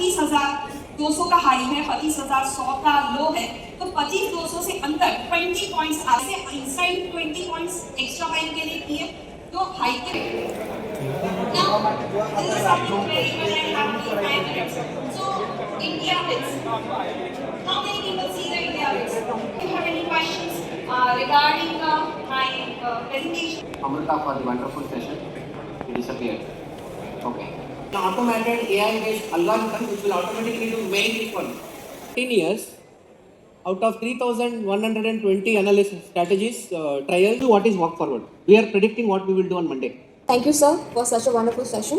25,200 का हाई है, 25,100 का लो है, तो 25,200 से अंदर 20 पॉइंट्स आगे इनसाइड 20 पॉइंट्स एक्स्ट्रा बाइंग के लिए किए तो हाई के now this is something very much I have to find. So India wins. How many people see that India wins? Do you have any questions regarding my presentation? Amrita for the wonderful session. He disappeared. Okay. An automated AI-based algorithm which will automatically do many people. 10 years out of 3,120 analysis strategies trials, what is walk forward? We are predicting what we will do on Monday. Thank you, sir, for such a wonderful session.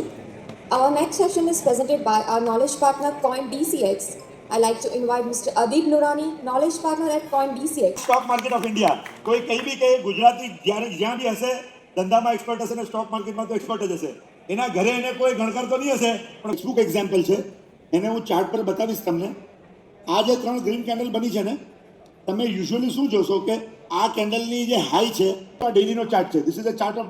Our next session is presented by our knowledge partner CoinDCX. I'd like to invite Mr. Adib Nurani, knowledge partner at CoinDCX. Stock market of India કોઈ કઈ બી કે ગુજરાતી જ્યારે જ્યાં બી હશે ધંધામાં expert હશે ને stock માર્કેટમાં તો એક્સપર્ટ જ હશે. એના ઘરે એને કોઈ ગણકાર તો નહીં હશે પણ શું એક્ઝામ્પલ છે એને હું ચાર્ટ પર બતાવીશ તમને. આ જે 3 ગ્રીન કેન્ડલ બની છે ને તમે યુઝ્યુઅલી શું જોશો કે આ કેન્ડલની જે હાઈ છે આ ડેઈલીનો ચાર્ટ છે. This is a chart of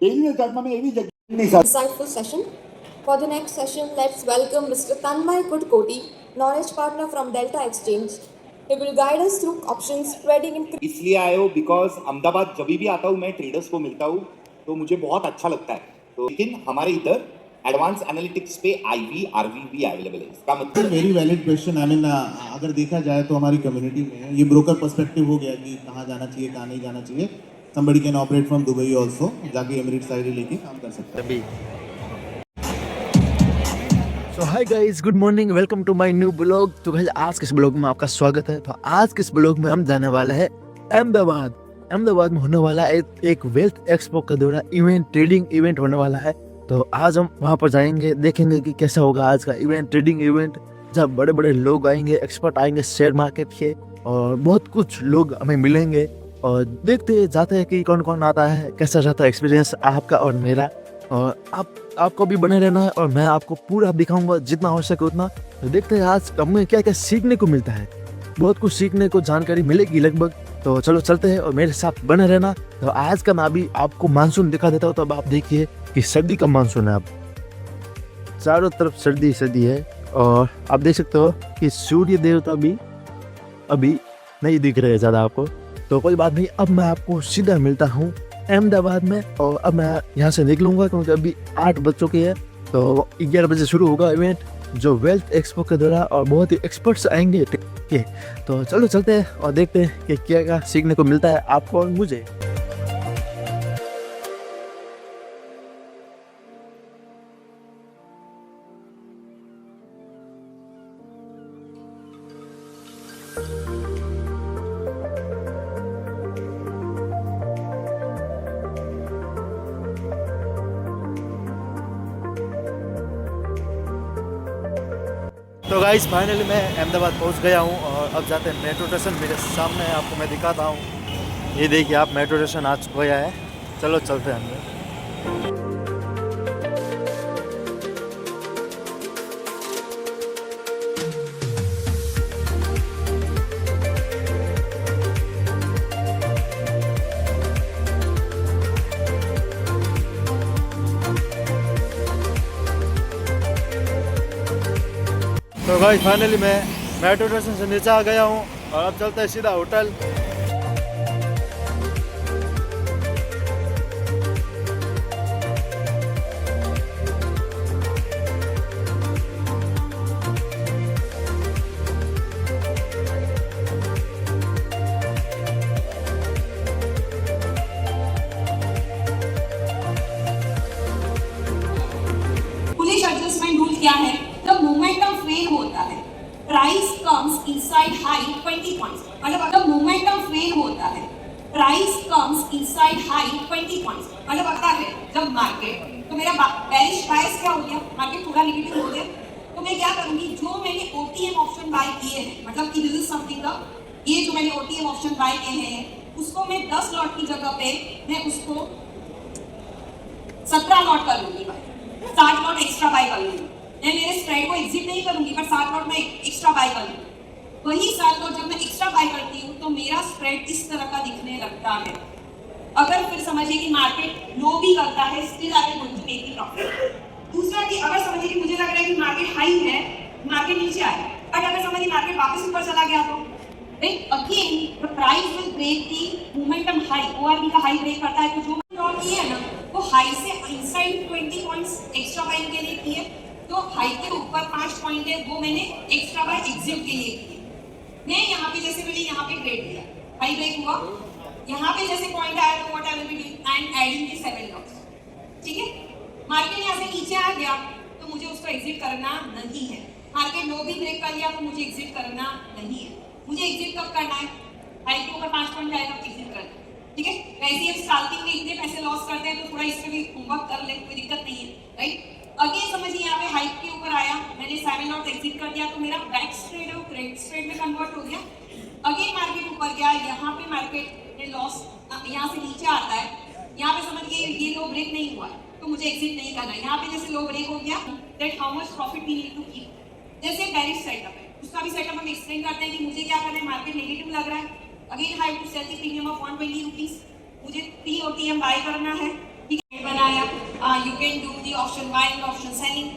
ડેઈલીના ચાર્ટમાં મેં એવી જગ્યાની સાથે Insightful session. For the next session, let's welcome Mr. Tanmay Kudkoti, knowledge partner from Delta Exchange. He will guide us through options trading in. इसलिए आए हो बिकॉज अहमदाबाद जब भी आता हूँ मैं ट्रेडर्स को मिलता हूँ तो मुझे बहुत अच्छा लगता है. तो लेकिन हमारे इधर एडवांस एनालिटिक्स पे आईवी आरवी भी अवेलेबल है. इसका मतलब very valid question. I mean अगर देखा जाए तो हमारी कम्युनिटी में ये ब्रोकर पर्सपेक्टिव हो गया कि कहाँ जाना चाहिए कहाँ नहीं जाना चाहिए. somebody can operate from Dubai also, जाके एमिरेट्स साइड लेके काम कर सकता है. So hi guys, good morning, welcome to my new blog. तो गाइस आज के इस ब्लॉग में आपका स्वागत है. तो आज के इस ब्लॉग में हम जाने वाला है अहमदाबाद में होने वाला है एक वेल्थ एक्सपो का दौरा इवेंट, ट्रेडिंग इवेंट होने वाला है. तो आज हम वहाँ पर जाएंगे, देखेंगे कि कैसा होगा आज का इवेंट, ट्रेडिंग इवेंट, जब बड़े बड़े लोग आएंगे, एक्सपर्ट आएंगे शेयर मार्केट के, और बहुत कुछ लोग हमें मिलेंगे. और देखते जाते हैं कि कौन कौन आता है, कैसा रहता है एक्सपीरियंस आपका और मेरा. और आपको भी बने रहना है और मैं आपको पूरा दिखाऊंगा जितना हो सके उतना. तो देखते हैं आज हमें क्या क्या सीखने को मिलता है. बहुत कुछ सीखने को जानकारी मिलेगी लगभग. तो चलो चलते हैं और मेरे साथ बने रहना. तो आज का मैं अभी आपको मानसून दिखा देता हूँ. तो अब आप देखिए कि सर्दी का मानसून है. अब चारों तरफ सर्दी सर्दी है और आप देख सकते हो कि सूर्य देवता भी अभी नहीं दिख रहे ज़्यादा आपको. तो कोई बात नहीं, अब मैं आपको सीधा मिलता हूँ अहमदाबाद में. और अब मैं यहाँ से निकलूँगा क्योंकि अभी 8 बज चुके हैं. तो 11 बजे शुरू होगा इवेंट, जो वेल्थ एक्सपो के दौरान, और बहुत ही एक्सपर्ट्स आएंगे. तो चलो चलते हैं और देखते हैं कि क्या क्या सीखने को मिलता है आपको और मुझे. तो गाइस फाइनली मैं अहमदाबाद पहुंच गया हूं और अब जाते हैं मेट्रो स्टेशन. मेरे सामने है, आपको मैं दिखाता हूं. ये देखिए आप, मेट्रो स्टेशन आ गया है. चलो चलते हैं अंदर. तो गाइस फाइनली मैं मेट्रो स्टेशन से नीचे आ गया हूँ और अब चलते हैं सीधा होटल. बुलिश एडजस्टमेंट रूल क्या है? The momentum fail होता है, price comes inside high 20 points. मतलब अगर मोमेंटम फेल होता है, price comes inside high 20 points. मतलब पता है जब मार्केट, तो मेरा बेरिश बायस क्या हो गया, मार्केट थोड़ा नेगेटिव हो गया, तो मैं क्या करूंगी, जो मैंने ओटीएम ऑप्शन बाय किए हैं, मतलब कि दिस इज समथिंग का, ये जो मैंने ओटीएम ऑप्शन बाय किए हैं उसको मैं 10 लॉट की जगह पे मैं उसको 17 लॉट कर लूंगी, 7 लॉट एक्स्ट्रा बाय कर लूंगी. मैं मेरे स्प्रेड को एग्जिट नहीं करूंगी पर 7 लॉट में एक्स्ट्रा बाय कर लूंगी. वही 7 लॉट जब मैं एक्स्ट्रा बाय करती हूँ तो मेरा स्प्रेड इस तरह का दिखने लगता है. अगर फिर समझिए कि मार्केट लो भी करता है, still I am going to make the profit. दूसरा कि अगर समझिए कि मुझे लग रहा है कि मार्केट हाई है मार्केट नीचे आया, बट अगर समझिए मार्केट वापस ऊपर चला गया तो again the price will break the momentum high, ORB का हाई ब्रेक करता है, तो जो ड्रॉ किए है ना वो हाई से इनसाइड 20 पॉइंट्स एक्स्ट्रा बाइंग के लिए किए, तो हाई के ऊपर 5 पॉइंट है वो मैंने एक्स्ट्रा बाय एग्जिट के लिए किए। मैं यहाँ पे जैसे मैंने यहाँ पे ट्रेड किया, हाई ब्रेक हुआ, यहाँ पे जैसे पॉइंट आया तो what I will be doing, I am adding the 7 lots, ठीक है। मार्केट यहाँ से नीचे आ गया तो मुझे उसको एग्जिट करना नहीं है, मार्केट लो भी ब्रेक कर लिया तो मुझे एग्जिट करना नहीं है। मुझे एग्जिट कब करना है, हाई के ऊपर 5 पॉइंट जाएगा तो एग्जिट करना है, ठीक है। वैसे ही स्टार्टिंग में इतने पैसे लॉस करते हैं तो थोड़ा इस पे भी होमवर्क कर ले, कोई दिक्कत नहीं है, राइट। अगेन समझिए यहाँ पे हाइक के ऊपर आया, मैंने 7 लॉट एग्जिट कर दिया तो मेरा बैक ट्रेड है वो क्रेडिट ट्रेड में कन्वर्ट हो गया। अगेन मार्केट ऊपर गया, यहाँ पे मार्केट ने लॉस यहाँ से नीचे आता है, यहाँ पे समझिए ये लो ब्रेक नहीं हुआ तो मुझे एग्जिट नहीं करना है। यहाँ पे जैसे लो ब्रेक हो गया, that how much profit we need to keep. जैसे बेरिश सेटअप है, उसका भी सेटअप हम एक्सप्लेन करते हैं कि मुझे क्या करना है, मार्केट नेगेटिव लग रहा है, again high to sell the premium of 120 rupees, मुझे 3 OTM बाय करना है, ठीक है। बनाया, you can do the option buying, option selling,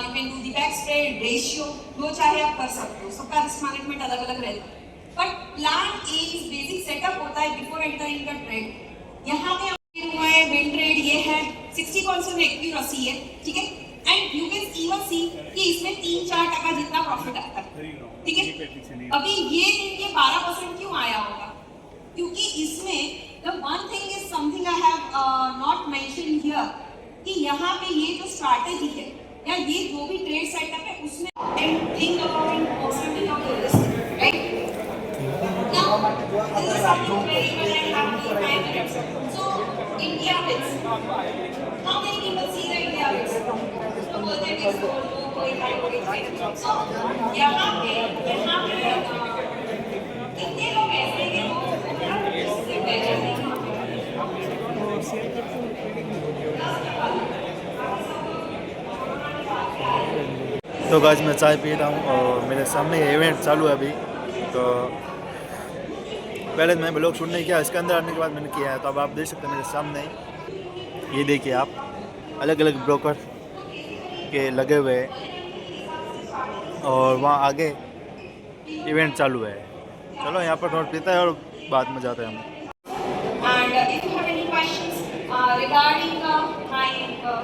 you can do the back spread ratio, जो चाहे आप कर सकते हो, सबका रिस्क मैनेजमेंट अलग अलग रहता है। But plan A is basic setup होता है बिफोर एंटरिंग द ट्रेड। यहाँ पे हुआ है विन ट्रेड, ये है 60% एक्यूरेसी है, ठीक है। एंड यू कैन इवन सी कि इसमें 3-4% जितना प्रॉफिट आता है, ठीक है। अभी ये दिन ये 12% क्यों आया होगा, क्योंकि इसमें the one thing is something I have not mention here, कि यहाँ पे ये जो स्ट्रैटेजी है या ये जो भी ट्रेड सेटअप है उसमें think about percentage of the risk, right. Now, this is something very much I have to find. So, India wins. How many people see the India wins? So, both of these go low, going high, going high. So, यहाँ पे कितने लोग ऐसे हैं जो इससे बेहतर नहीं तो गाइस मैं चाय पी रहा हूँ और मेरे सामने इवेंट चालू है अभी, तो पहले मैं ब्लॉग शूट नहीं किया, इसके अंदर आने के बाद मैंने किया है, तो अब आप देख सकते हैं मेरे सामने, ये देखिए आप, अलग अलग ब्रोकर के लगे हुए हैं और वहाँ आगे इवेंट चालू है। चलो यहाँ पर थोड़ा पीता है और बाद में जाते हैं हम। And if you have any questions regarding my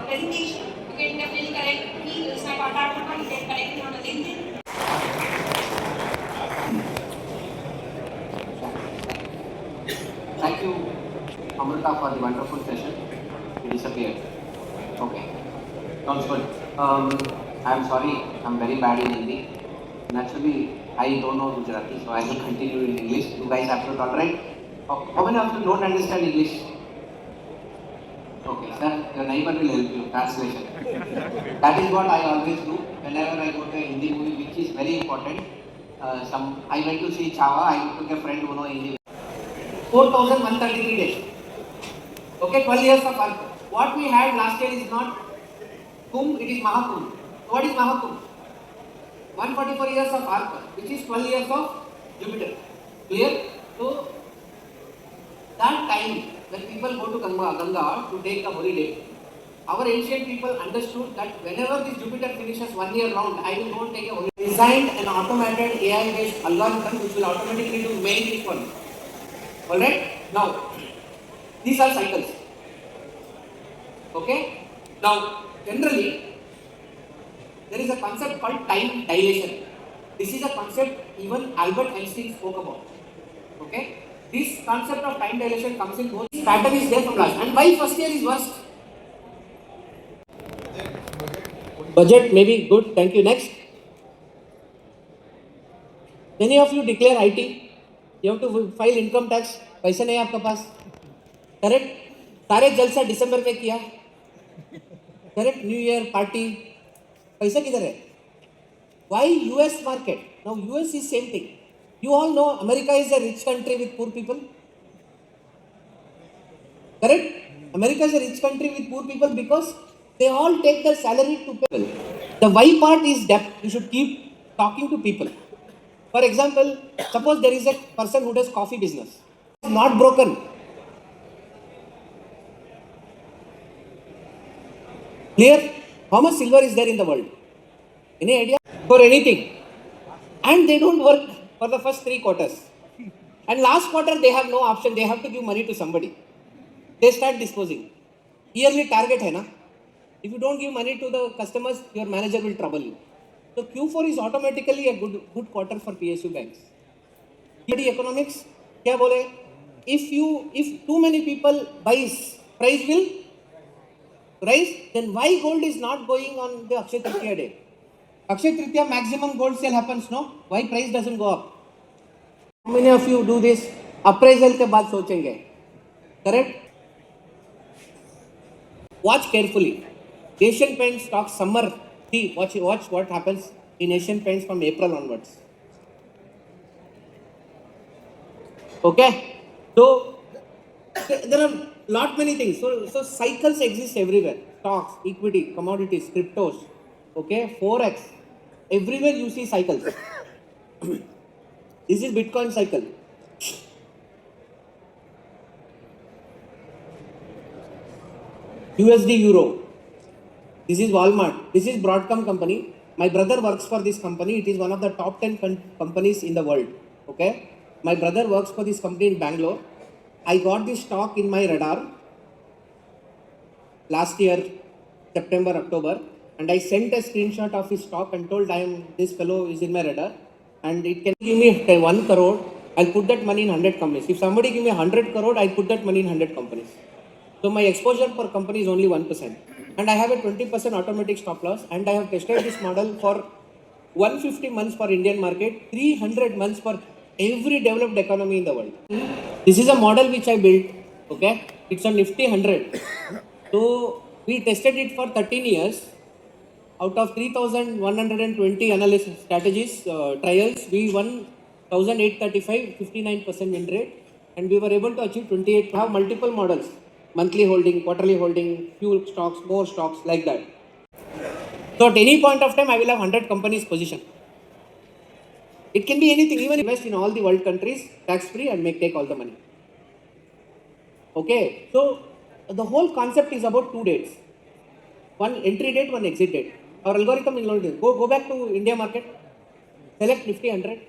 presentation, you can definitely connect me. This is my contact number. You can connect me on the LinkedIn. Thank you, Amrita, for the wonderful session. He disappeared. Okay, sounds good. I'm sorry, I'm very bad in Hindi. Naturally, I don't know Gujarati, so I will continue in English. You guys have to tolerate. How many of you don't understand English? Okay, sir, your neighbor will help you. Translation. That is what I always do whenever I go to a Hindi movie, which is very important. I went to see Chava. I took a friend who knows Hindi. 4,133 days. Okay, 12 years of work. What we had last year is not Kumbh, it is Mahakumbh. What is Mahakumbh? 144 years of Arka, which is 12 years of Jupiter. Clear? So, that time when people go to Ganga to take a holiday, our ancient people understood that whenever this Jupiter finishes 1 year round, I will go and take a holiday. Designed an automated AI-based algorithm which will automatically do many things for me. Alright? Now, these are cycles. Okay? Now, generally, there is a concept called time dilation. This is a concept even Albert Einstein spoke about. Okay? This concept of time dilation comes in both. Pattern is there from last. And why first year is worst? Budget may be good. Thank you. Next. Many of you declare IT. You have to file income tax. पैसे नहीं आपके पास. Correct? सारे जलसा दिसंबर में किया. Correct? New Year party. पैसा किधर है? Why US market? Now US is same thing. You all know America is a rich country with poor people. Correct? America is a rich country with poor people because they all take their salary to people. The why part is depth. You should keep talking to people. For example, suppose there is a person who does coffee business. It's not broken. Clear? How much silver is there in the world? Any idea? for anything, and they don't work for the first 3 quarters, and last quarter they have no option, they have to give money to somebody, they start disposing. Yearly target hai na, if you don't give money to the customers, your manager will trouble you. So Q4 is automatically a good quarter for PSU banks. Economics क्या बोले, if too many people buys, price will rise, then why gold is not going on the Akshay Tritiya day? Akshay Tritiya maximum gold sale happens, no? Why price doesn't go up? How many of you do this? Appraisal के बाद सोचेंगे, correct? Watch carefully. Asian Paints stock summer. See, watch what happens in Asian Paints from April onwards. Okay, so there are lot many things. So cycles exist everywhere. Stocks, equity, commodities, cryptos. Okay, forex. Everywhere you see cycles. This is Bitcoin cycle. USD Euro. This is Walmart. This is Broadcom company. My brother works for this company. It is one of the top 10 companies in the world. Okay. My brother works for this company in Bangalore. I got this stock in my radar last year, September, October, and I sent a screenshot of his stock and told this fellow is in my radar and it can give me 1 crore. I'll put that money in 100 companies. If somebody give me 100 crore, I'll put that money in 100 companies. So my exposure per company is only 1%. And I have a 20% automatic stop loss, and I have tested this model for 150 months for Indian market, 300 months for every developed economy in the world. This is a model which I built, okay? It's on Nifty 100. So we tested it for 13 years. Out of 3,120 analysis strategies, trials, we won 1,835, 59% win rate, and we were able to achieve 28. We have multiple models. Monthly holding, quarterly holding, few stocks, more stocks, like that. So at any point of time, I will have 100 companies position. It can be anything, even invest in all the world countries, tax-free, and take all the money. Okay, so the whole concept is about 2 dates. One entry date, one exit date. Our algorithm will not do this. Go back to India market, select Nifty 100,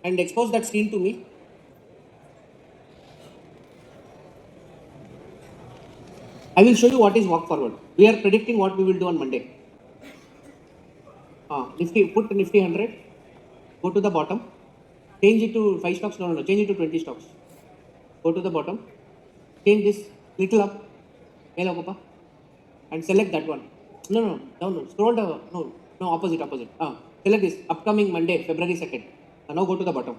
and expose that screen to me. I will show you what is walk forward. We are predicting what we will do on Monday. Nifty, put Nifty 100, go to the bottom, change it to 5 stocks, no, change it to 20 stocks. Go to the bottom, change this little up, and select that one. No, down, scroll down, no, opposite. Select this, upcoming Monday, February 2nd. Now go to the bottom.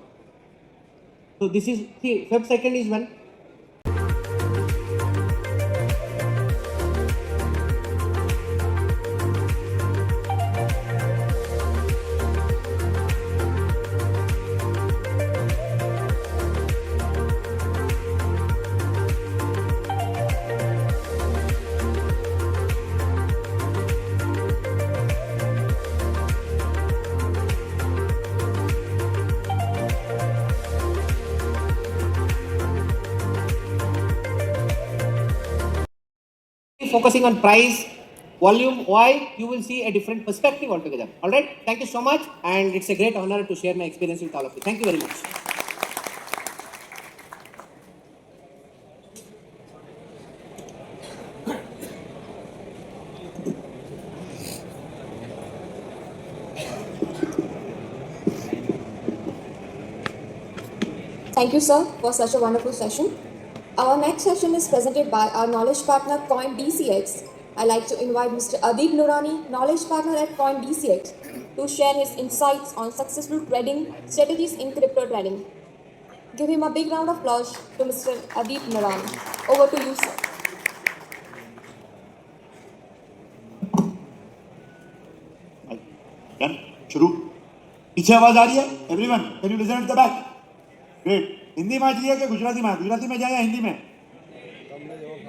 So this is, see, Feb 2nd is when? Focusing on price, volume, why, you will see a different perspective altogether. All right, thank you so much, and it's a great honor to share my experience with all of you. Thank you very much. Thank you, sir, for such a wonderful session. Our next session is presented by our knowledge partner CoinDCX. I'd like to invite Mr. Adib Nurani, knowledge partner at CoinDCX, to share his insights on successful trading strategies in crypto trading. Give him a big round of applause to Mr. Adib Nurani. Over to you, sir. Done. शुरू. पीछे आवाज आ रही है? Everyone, can you listen at the back? Great. Hindi में चाहिए कि गुजराती में? गुजराती में जाए या हिंदी में?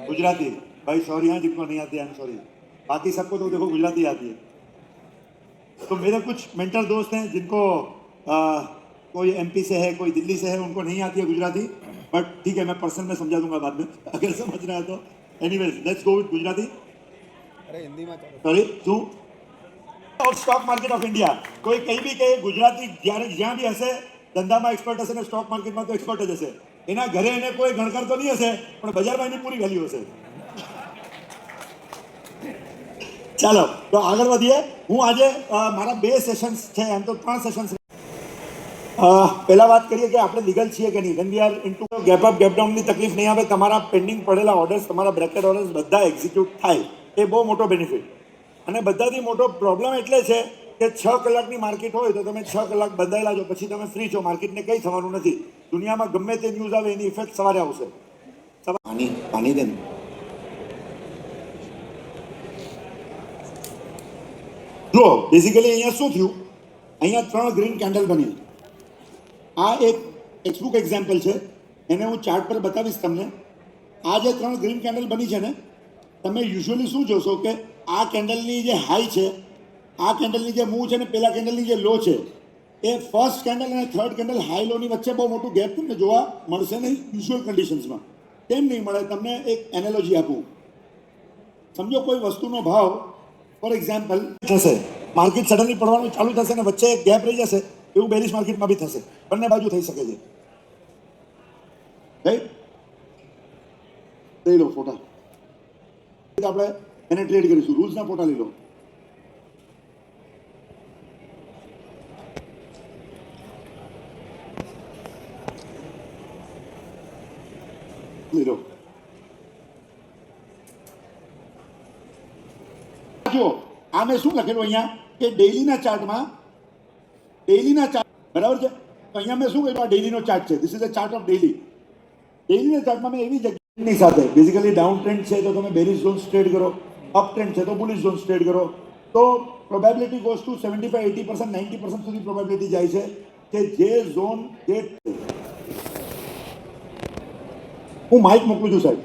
गुजराती. भाई सॉरी हाँ, जिनको नहीं आती है सॉरी. बाकी सबको तो देखो गुजराती आती है. तो मेरे कुछ मेंटर दोस्त हैं जिनको कोई एमपी से है, कोई दिल्ली से है, उनको नहीं आती है गुजराती. बट ठीक है, मैं पर्सनल में समझा दूंगा बाद में अगर समझ रहा है तो. Anyways, let's go with Gujarati. अरे हिंदी में सॉरी, શું of stock market of India. કોઈ કંઈ બી કહે ગુજરાતી જ્યારે જ્યાં બી હશે ધંધામાં એક્સપર્ટ હશે ને સ્ટોક માર્કેટમાં તો એક્સપર્ટ જ હશે. એના ઘરે એને કોઈ ગણકાર તો નહીં હશે પણ બજારમાં એની પૂરી વેલ્યુ હશે. ચાલો તો આગળ વધીએ. હું આજે મારા 2 સેશન્સ છે, એમ તો 3 સેશન્સ. પહેલા વાત કરીએ કે આપણે લીગલ છીએ કે નહીં. When we are into gap up gap ડાઉનની તકલીફ નહીં આવે. તમારા પેન્ડિંગ પડેલા ઓર્ડર્સ, તમારા બ્રેકેટ ઓર્ડર્સ બધા એક્ઝિક્યુટ થાય એ બહુ મોટો બેનિફિટ. અને બધાથી મોટો પ્રોબ્લેમ એટલે છે કે 6 કલાકની માર્કેટ હોય તો તમે 6 કલાક બંધાયેલા છો, પછી તમે ફ્રી છો, માર્કેટને કંઈ થવાનું નથી. દુનિયામાં ગમે તે ન્યૂઝ આવે એની ઇફેક્ટ સવારે આવશે. પાણી દે. જુઓ બેઝિકલી અહીંયા શું થયું, અહીંયા 3 ગ્રીન કેન્ડલ બની. આ એક ટેક્સ્ટબુક એક્ઝામ્પલ છે, એને હું ચાર્ટ પર બતાવીશ તમને. આ જે 3 ગ્રીન કેન્ડલ બની છે ને, તમે યુઝ્યુઅલી શું જોશો કે આ કેન્ડલની જે હાઈ છે, આ કેન્ડલની જે મૂવ છે ને પેલા કેન્ડલની જે લો છે, એ ફર્સ્ટ કેન્ડલ અને થર્ડ કેન્ડલ હાઈ લોની વચ્ચે બહુ મોટું ગેપ તમને જોવા મળશે નહીં યુઝ્યુઅલ કન્ડિશન્સમાં. કેમ નહીં મળે? તમને એક એનાલોજી આપું. સમજો કોઈ વસ્તુનો ભાવ ફોર એક્ઝામ્પલ થશે, માર્કેટ સડનલી પડવાનું ચાલુ થશે ને વચ્ચે એક ગેપ રહી જશે, એવું બેરિશ માર્કેટમાં બી થશે. બંને બાજુ થઈ શકે છે. રાઈટ? લઈ લો ફોટા, આપણે એને ટ્રેડ કરીશું. રૂલ્સના ફોટા લઈ લો. જો આ મેં શું લખેલું અહીંયા કે ડેઈલીના ચાર્ટમાં, ડેઈલીના ચાર્ટ બરાબર છે. તો અહીંયા મેં શું કહ્યું, આ ડેઈલીનો ચાર્ટ છે. This is a chart of daily. ડેઈલીના ચાર્ટમાં મેં એવી જગ્યાની સાથે બેઝિકલી ડાઉન ટ્રેન્ડ છે તો તમે બેરિશ ઝોન્સ ટ્રેડ કરો, અપ ટ્રેન્ડ છે તો બુલિશ ઝોન્સ ટ્રેડ કરો. તો પ્રોબેબિલિટી ગોઝ ટુ 75-80%, 90% સુધી પ્રોબેબિલિટી જાય છે કે જે ઝોન જે હું માઇક મોકલું છું સાહેબ.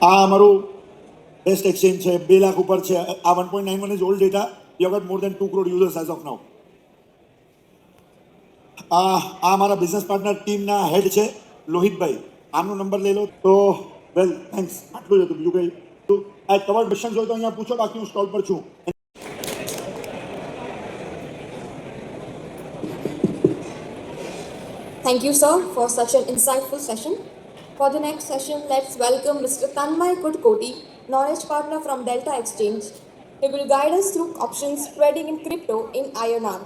આ અમારું બેસ્ટ એક્સચેન્જ છે, 2 લાખ ઉપર છે. આ 1.91 is old data. You have got more than 2 crore users as of now. આ અમારા બિઝનેસ પાર્ટનર ટીમના હેડ છે લોહિતભાઈ, આમનો નંબર લઈ લો. તો વેલ થેન્ક્સ, આટલું જ હતું. બીજું કંઈ આ કવર ક્વેશ્ચન્સ હોય તો અહીંયા પૂછો, બાકી હું સ્ટોલ પર છું. Thank you, sir, for such an insightful session. For the next session, let's welcome Mr. Tanmay Kudkoti, knowledge partner from Delta Exchange. He will guide us through options trading in crypto in INR.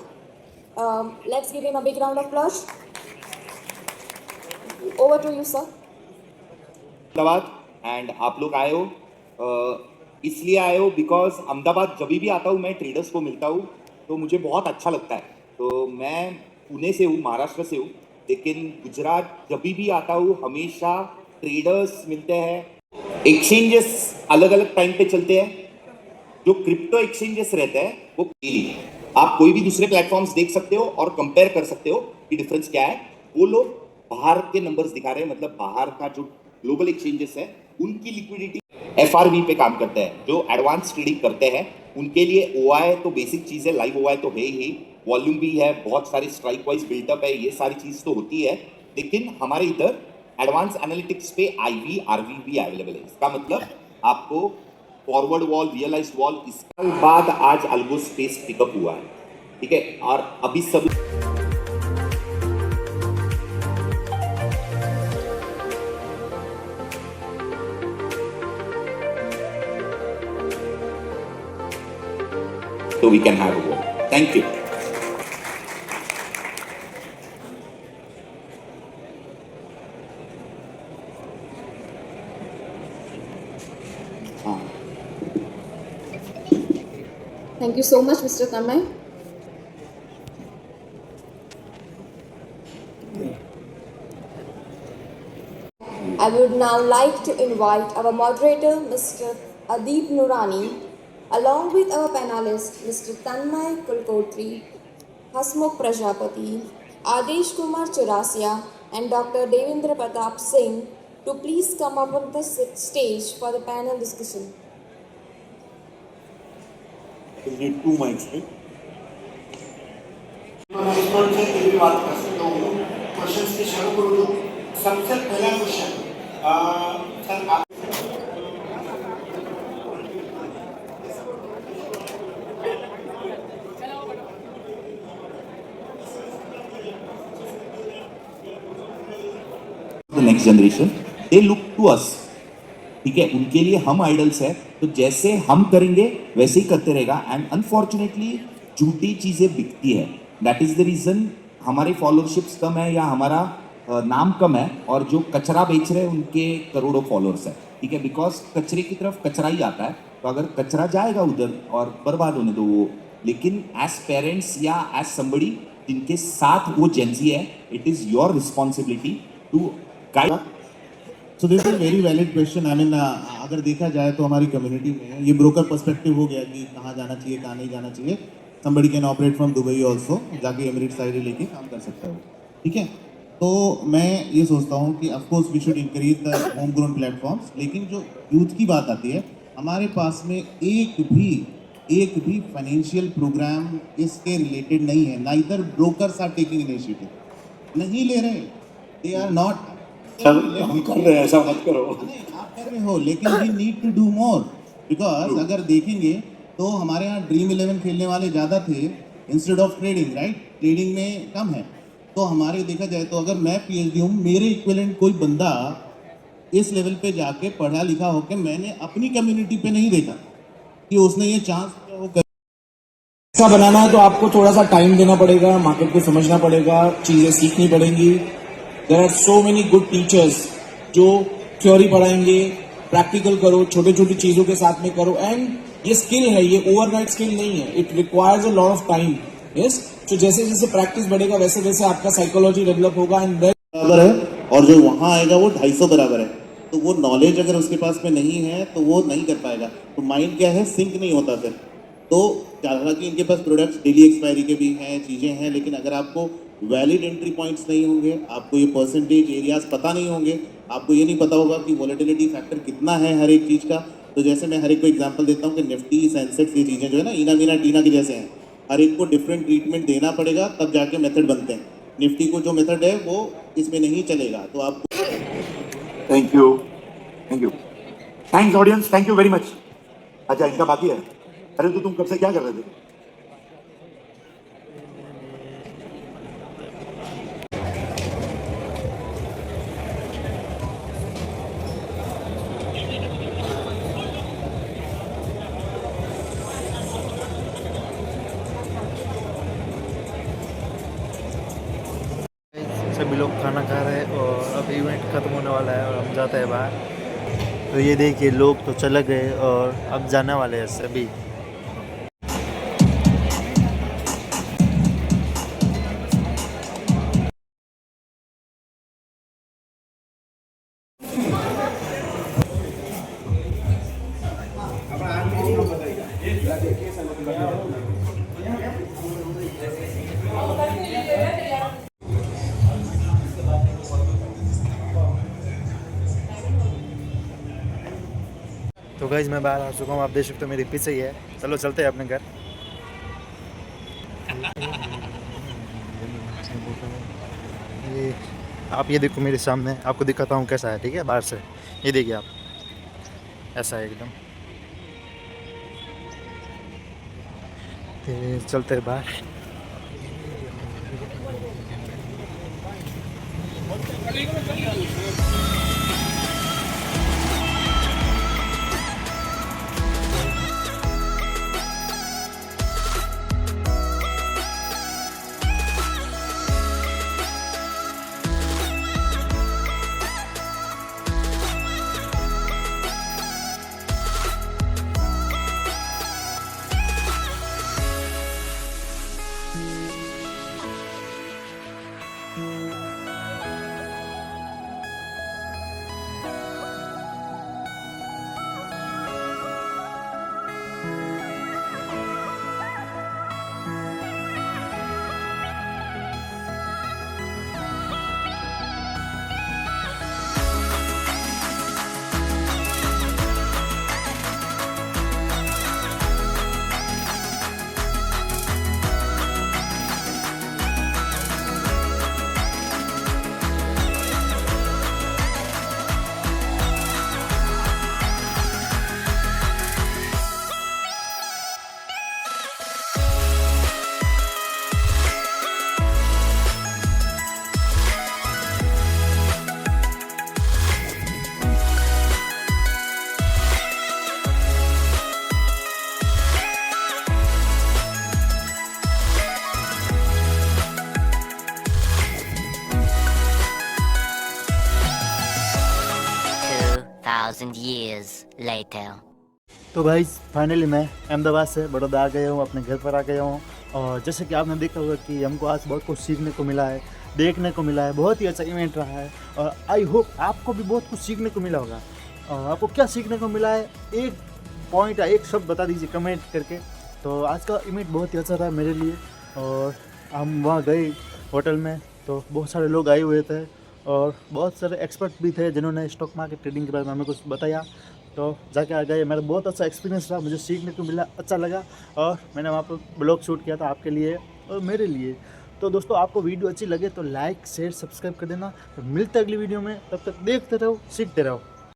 Let's give him a big round of applause. Over to you, sir. Ahmedabad and आप लोग आए हो, इसलिए आए हो because Ahmedabad जब भी आता हूँ मैं ट्रेडर्स को मिलता हूँ तो मुझे बहुत अच्छा लगता है. तो मैं पुणे से हूँ, महाराष्ट्र से हूँ, लेकिन गुजरात जब भी आता हूँ हमेशा ट्रेडर्स मिलते हैं. एक्सचेंजेस अलग अलग टाइम पे चलते हैं. जो क्रिप्टो एक्सचेंजेस रहते हैं वो डेली आप कोई भी दूसरे प्लेटफॉर्म्स देख सकते हो और कंपेयर कर सकते हो कि डिफरेंस क्या है. वो लोग बाहर के नंबर्स दिखा रहे हैं, मतलब बाहर का जो ग्लोबल एक्सचेंजेस है उनकी लिक्विडिटी FRV पे काम करते हैं. जो एडवांस ट्रेडिंग करते हैं उनके लिए OI तो बेसिक चीज़ है, लाइव OI तो है ही, वॉल्यूम भी है, बहुत सारी स्ट्राइक वाइज बिल्टअप है, ये सारी चीज़ तो होती है. लेकिन हमारे इधर एडवांस एनालिटिक्स पे IV RV भी अवेलेबल है. इसका मतलब आपको फॉरवर्ड वॉल, रियलाइज्ड वॉल, इसके बाद आज अल्गो स्पेस पिकअप हुआ है. ठीक है, और अभी सब so we can have a word. Thank you. Thank you so much, Mr. Tanmay. I would now like to invite our moderator, Mr. Adib Nurani, along with our panelists, Mr. Tanmay Kulkotri, Hasmukh Prajapati, Adesh Kumar Churasia, and Dr. Devendra Pratap Singh to please come up on the stage for the panel discussion. You need 2 mics, right? Questions की शुरू करूँ. सबसे पहला question sir आप the next generation they look to us, ठीक है, उनके लिए हम आइडल्स है, तो जैसे हम करेंगे वैसे ही करते रहेगा। एंड अनफॉर्चुनेटली झूठी चीजें बिकती है, दैट इज द रीजन हमारे फॉलोअरशिप्स कम है या हमारा नाम कम है, और जो कचरा बेच रहे हैं उनके करोड़ों फॉलोअर्स है, ठीक है, बिकॉज कचरे की तरफ कचरा ही आता है। तो अगर कचरा जाएगा उधर और बर्बाद होने दो वो, लेकिन एज पेरेंट्स या एज समबडी जिनके साथ वो जेंजी है, it is your responsibility to guide. So this is very valid question. I mean अगर देखा जाए तो हमारी कम्युनिटी में ये ब्रोकर पर्सपेक्टिव हो गया कि कहाँ जाना चाहिए कहाँ नहीं जाना चाहिए। Somebody can operate from Dubai also, जाके एमिरेट्स आईडी लेके काम कर सकता है, ठीक है। तो मैं ये सोचता हूँ कि of course we should increase the home grown platforms, लेकिन जो यूथ की बात आती है, हमारे पास में एक भी फाइनेंशियल प्रोग्राम इसके रिलेटेड नहीं है। Neither brokers are taking initiative, नहीं ले रहे, दे आर नॉट। हम कर रहे हैं, ऐसा मत करो। नहीं, आप कर रहे हो, लेकिन we need to do more, because अगर देखेंगे तो हमारे यहाँ ड्रीम 11 खेलने वाले ज़्यादा थे instead of trading, right? Trading में कम है। तो हमारे देखा जाए तो अगर मैं PhD हूँ, मेरे इक्विवेलेंट कोई बंदा इस लेवल पे जाके पढ़ा लिखा होकर, मैंने अपनी कम्युनिटी पे नहीं देखा कि उसने ये चांस वो ऐसा बनाना है तो आपको थोड़ा सा टाइम देना पड़ेगा, मार्केट को समझना पड़ेगा, चीजें सीखनी पड़ेंगी। There are so many good teachers जो थ्योरी पढ़ाएंगे, प्रैक्टिकल करो, छोटी छोटी चीजों के साथ में करो। एंड ये स्किल है, ये ओवरनाइट स्किल नहीं है, it requires a lot of time. Yes, तो जैसे जैसे प्रैक्टिस बढ़ेगा वैसे वैसे आपका साइकोलॉजी डेवलप होगा। एंड बराबर है, और जो वहाँ आएगा वो 250 बराबर है। तो वो नॉलेज अगर उसके पास में नहीं है तो वो नहीं कर पाएगा। तो माइंड क्या है, सिंक नहीं होता फिर। तो हालांकि इनके पास प्रोडक्ट्स डेली एक्सपायरी के भी हैं, चीज़ें हैं, लेकिन अगर आपको वैलिड एंट्री पॉइंट्स नहीं होंगे, आपको ये परसेंटेज एरियाज पता नहीं होंगे, आपको ये नहीं पता होगा कि वॉलेटिलिटी फैक्टर कितना है हर एक चीज़ का। तो जैसे मैं हर एक को एग्जांपल देता हूँ कि निफ्टी, सेंसेक्स, ये चीज़ें जो है ना, इना मीना टीना के जैसे हैं, हर एक को डिफरेंट ट्रीटमेंट देना पड़ेगा, तब जाके मेथड बनते हैं। निफ्टी को जो मेथड है वो इसमें नहीं चलेगा। तो आप thank you, thank you, thanks audience, thank you very much. अच्छा, इनका बाकी है। अरे तो तुम कब से क्या कर रहे थे? सभी लोग खाना खा रहे हैं और अब इवेंट ख़त्म होने वाला है और हम जाते हैं बाहर। तो ये देखिए, लोग तो चले गए और अब जाने वाले हैं सभी। तो गाइस मैं बाहर आ चुका हूँ, आप देख सकते हो मेरे पीछे ही है। चलो चलते हैं अपने घर। ये आप ये देखो मेरे सामने, आपको दिखाता हूँ कैसा है, ठीक है, बाहर से। ये देखिए आप, ऐसा है एकदम। चलते हैं बाहर। 2,000 years later. तो भाई फाइनली मैं अहमदाबाद से बड़ौदा आ गया हूँ, अपने घर पर आ गया हूँ। और जैसे कि आपने देखा होगा कि हमको आज बहुत कुछ सीखने को मिला है, देखने को मिला है, बहुत ही अच्छा इवेंट रहा है। और आई होप आपको भी बहुत कुछ सीखने को मिला होगा। और आपको क्या सीखने को मिला है, एक पॉइंट या एक शब्द बता दीजिए कमेंट करके। तो आज का इवेंट बहुत ही अच्छा रहा मेरे लिए। और हम वहाँ गए होटल में, तो बहुत सारे लोग आए हुए थे और बहुत सारे एक्सपर्ट भी थे जिन्होंने स्टॉक मार्केट ट्रेडिंग के बारे में हमें कुछ बताया। तो जाके आ गए, मेरा बहुत अच्छा एक्सपीरियंस रहा, मुझे सीखने को मिला, अच्छा लगा। और मैंने वहाँ पर ब्लॉग शूट किया था आपके लिए और मेरे लिए। तो दोस्तों आपको वीडियो अच्छी लगे तो लाइक शेयर सब्सक्राइब कर देना। तो मिलते हैं अगली वीडियो में, तब तक देखते रहो, सीखते रहो।